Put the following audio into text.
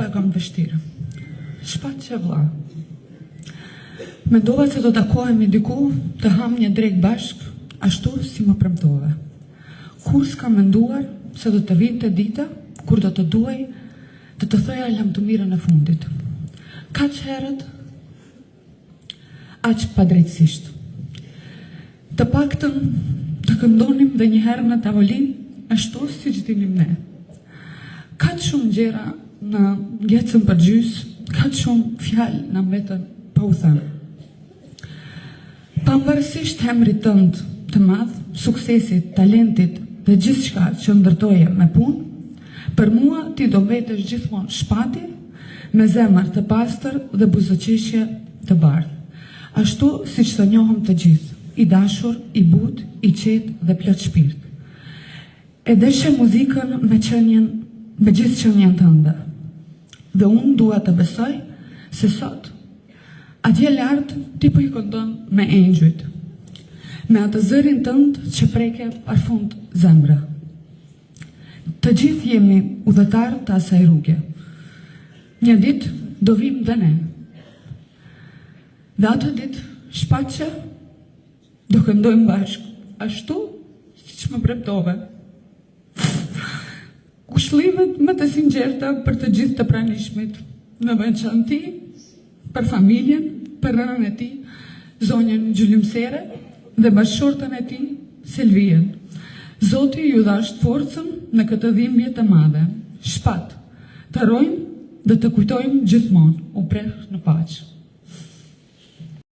po e kam vështirë. Shpat që vlla. Mendova se do takohemi diku të ham një drekë bashk, ashtu si më premtove. Kur s'ka menduar se do të vinte dita, kur do të duaj të të thoja lam të mirën e fundit. Kaq herët, aq padrejtësisht. Të paktën të këndonim dhe një herë në tavolin, ashtu si që dinim ne. Kaq shumë gjëra në ngecën për gjys, kaq shumë fjalë në mbetën pa u thënë. Pavarësisht emrit tënd të madh, suksesit, talentit dhe gjithçka që ndërtoje me punë, për mua ti do mbetesh gjithmonë shpati, me zemër të pastër dhe buzëqeshje të bardhë. Ashtu siç të njohëm të gjithë, i dashur, i butë, i qetë dhe plot shpirt. E deshe muzikën me gjithë qenjen tënde. Dhe unë dua të besoj se sot atje lart ti po i këndon me engjujt, me atë zërin tënd që preke parfund zemrë. Të gjithë jemi udhëtar të asaj rrugë. Një ditë do vim dhe ne. Dhe atë ditë shpaqe do këndojmë bashkë, ashtu siç më premtove. Kushlimet më të sinqerta për të gjithë të pranishmit, në veçanti për familjen, për nënën e tij, zonjën Gjullimsere dhe bashkëshortën e tij, Selvien. Zoti ju dhasht forcën në këtë dhimbje të madhe. Shpat, të rojmë dhe të kujtojmë gjithmonë, u preh në paqë.